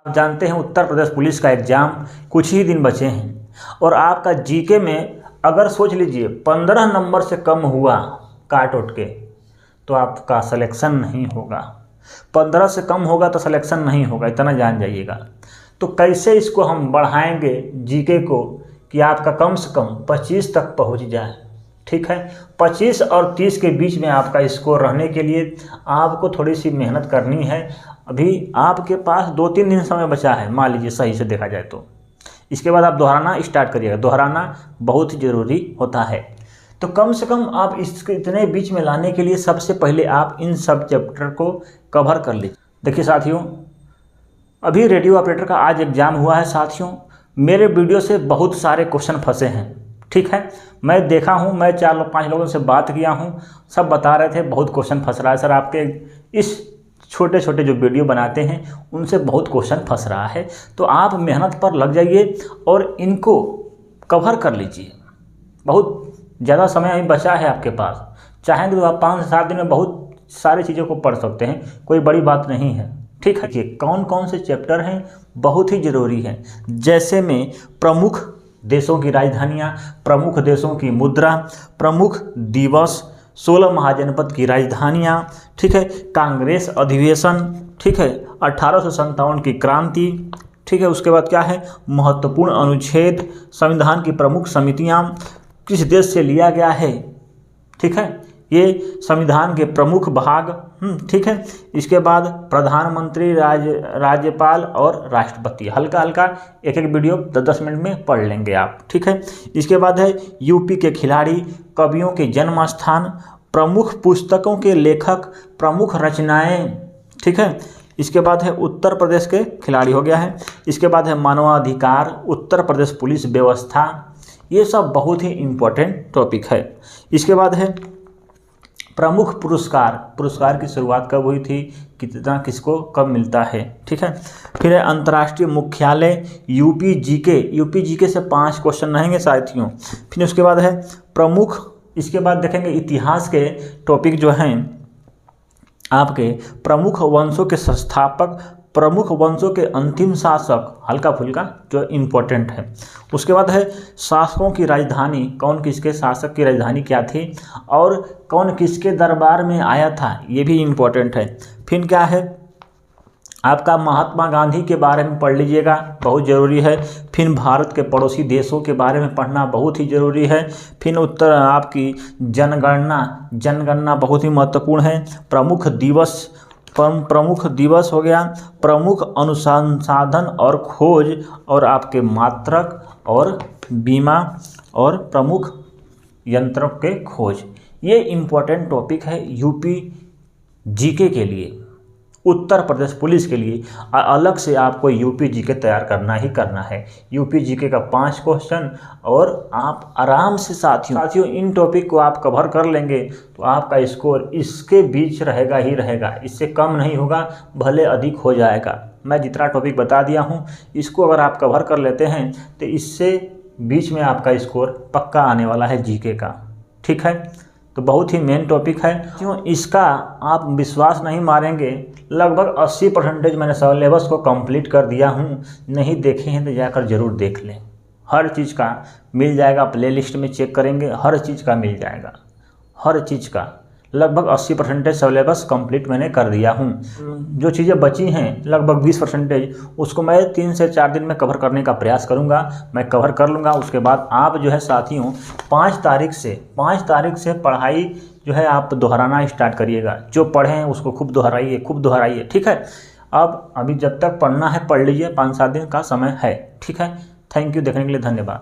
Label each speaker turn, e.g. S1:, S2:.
S1: आप जानते हैं उत्तर प्रदेश पुलिस का एग्ज़ाम कुछ ही दिन बचे हैं और आपका जीके में अगर सोच लीजिए 15 नंबर से कम हुआ काट उठ के तो आपका सिलेक्शन नहीं होगा। 15 से कम होगा तो सिलेक्शन नहीं होगा, इतना जान जाइएगा। तो कैसे इसको हम बढ़ाएंगे जीके को कि आपका कम से कम 25 तक पहुंच जाए। ठीक है, 25 और 30 के बीच में आपका स्कोर रहने के लिए आपको थोड़ी सी मेहनत करनी है। अभी आपके पास 2-3 दिन समय बचा है, मान लीजिए सही से देखा जाए तो। इसके बाद आप दोहराना स्टार्ट करिएगा। दोहराना बहुत ही ज़रूरी होता है। तो कम से कम आप इसके इतने बीच में लाने के लिए सबसे पहले आप इन सब चैप्टर को कवर कर लीजिए। देखिए साथियों, अभी रेडियो ऑपरेटर का आज एग्ज़ाम हुआ है। साथियों, मेरे वीडियो से बहुत सारे क्वेश्चन फंसे हैं। ठीक है, मैं देखा हूँ, मैं 4-5 लोगों से बात किया हूँ, सब बता रहे थे बहुत क्वेश्चन फंस रहा है सर, आपके इस छोटे छोटे जो वीडियो बनाते हैं उनसे बहुत क्वेश्चन फंस रहा है। तो आप मेहनत पर लग जाइए और इनको कवर कर लीजिए। बहुत ज़्यादा समय अभी बचा है आपके पास, चाहेंगे तो आप 5 से 7 दिन में बहुत सारी चीज़ों को पढ़ सकते हैं, कोई बड़ी बात नहीं है। ठीक है, ये कौन कौन से चैप्टर हैं बहुत ही ज़रूरी हैं। जैसे में प्रमुख देशों की राजधानियाँ, प्रमुख देशों की मुद्रा, प्रमुख दिवस, 16 महाजनपद की राजधानियाँ, ठीक है, कांग्रेस अधिवेशन, ठीक है, 1857 की क्रांति, ठीक है, उसके बाद क्या है, महत्वपूर्ण अनुच्छेद, संविधान की प्रमुख समितियाँ, किस देश से लिया गया है, ठीक है, ये संविधान के प्रमुख भाग, ठीक है। इसके बाद प्रधानमंत्री, राज्यपाल और राष्ट्रपति, हल्का हल्का एक एक वीडियो 10-10 मिनट में पढ़ लेंगे आप। ठीक है, इसके बाद है यूपी के खिलाड़ी, कवियों के जन्म स्थान, प्रमुख पुस्तकों के लेखक, प्रमुख रचनाएं, ठीक है। इसके बाद है उत्तर प्रदेश के खिलाड़ी हो गया है। इसके बाद है मानवाधिकार, उत्तर प्रदेश पुलिस व्यवस्था, ये सब बहुत ही इम्पोर्टेंट टॉपिक है। इसके बाद है प्रमुख पुरस्कार, पुरस्कार की शुरुआत कब हुई थी, कितना किसको कब मिलता है, ठीक है। फिर है अंतर्राष्ट्रीय मुख्यालय, यूपी जीके से 5 क्वेश्चन रहेंगे साथियों। फिर उसके बाद है प्रमुख, इसके बाद देखेंगे इतिहास के टॉपिक जो हैं आपके, प्रमुख वंशों के संस्थापक, प्रमुख वंशों के अंतिम शासक, हल्का फुल्का जो इम्पोर्टेंट है। उसके बाद है शासकों की राजधानी, कौन किसके शासक की राजधानी क्या थी और कौन किसके दरबार में आया था, ये भी इम्पोर्टेंट है। फिर क्या है आपका महात्मा गांधी के बारे में पढ़ लीजिएगा, बहुत ज़रूरी है। फिर भारत के पड़ोसी देशों के बारे में पढ़ना बहुत ही ज़रूरी है। फिर उत्तर आपकी जनगणना बहुत ही महत्वपूर्ण है। प्रमुख दिवस हो गया, प्रमुख अनुसंधान और खोज और आपके मात्रक और बीमा और प्रमुख यंत्रों के खोज, ये इम्पोर्टेंट टॉपिक है यूपी जीके के लिए, उत्तर प्रदेश पुलिस के लिए। अलग से आपको यूपी जीके तैयार करना ही करना है। यूपी जीके का 5 क्वेश्चन और आप आराम से साथियों इन टॉपिक को आप कवर कर लेंगे तो आपका स्कोर इसके बीच रहेगा ही रहेगा, इससे कम नहीं होगा, भले अधिक हो जाएगा। मैं जितना टॉपिक बता दिया हूँ इसको अगर आप कवर कर लेते हैं तो इससे बीच में आपका स्कोर पक्का आने वाला है जीके का। ठीक है, तो बहुत ही मेन टॉपिक है। क्यों इसका आप विश्वास नहीं मारेंगे, लगभग 80% मैंने सिलेबस को कंप्लीट कर दिया हूँ। नहीं देखे हैं तो जाकर ज़रूर देख लें, हर चीज़ का मिल जाएगा, प्लेलिस्ट में चेक करेंगे हर चीज़ का मिल जाएगा, हर चीज़ का लगभग 80% सिलेबस कंप्लीट मैंने कर दिया हूँ। जो चीज़ें बची हैं लगभग 20% उसको मैं 3 से 4 दिन में कवर करने का प्रयास करूँगा, मैं कवर कर लूँगा। उसके बाद आप जो है साथियों 5 तारीख से पढ़ाई जो है आप दोहराना स्टार्ट करिएगा। जो पढ़े हैं उसको खूब दोहराइए, ठीक है। अब अभी जब तक पढ़ना है पढ़ लीजिए, 5-7 दिन का समय है, ठीक है। थैंक यू, देखने के लिए धन्यवाद।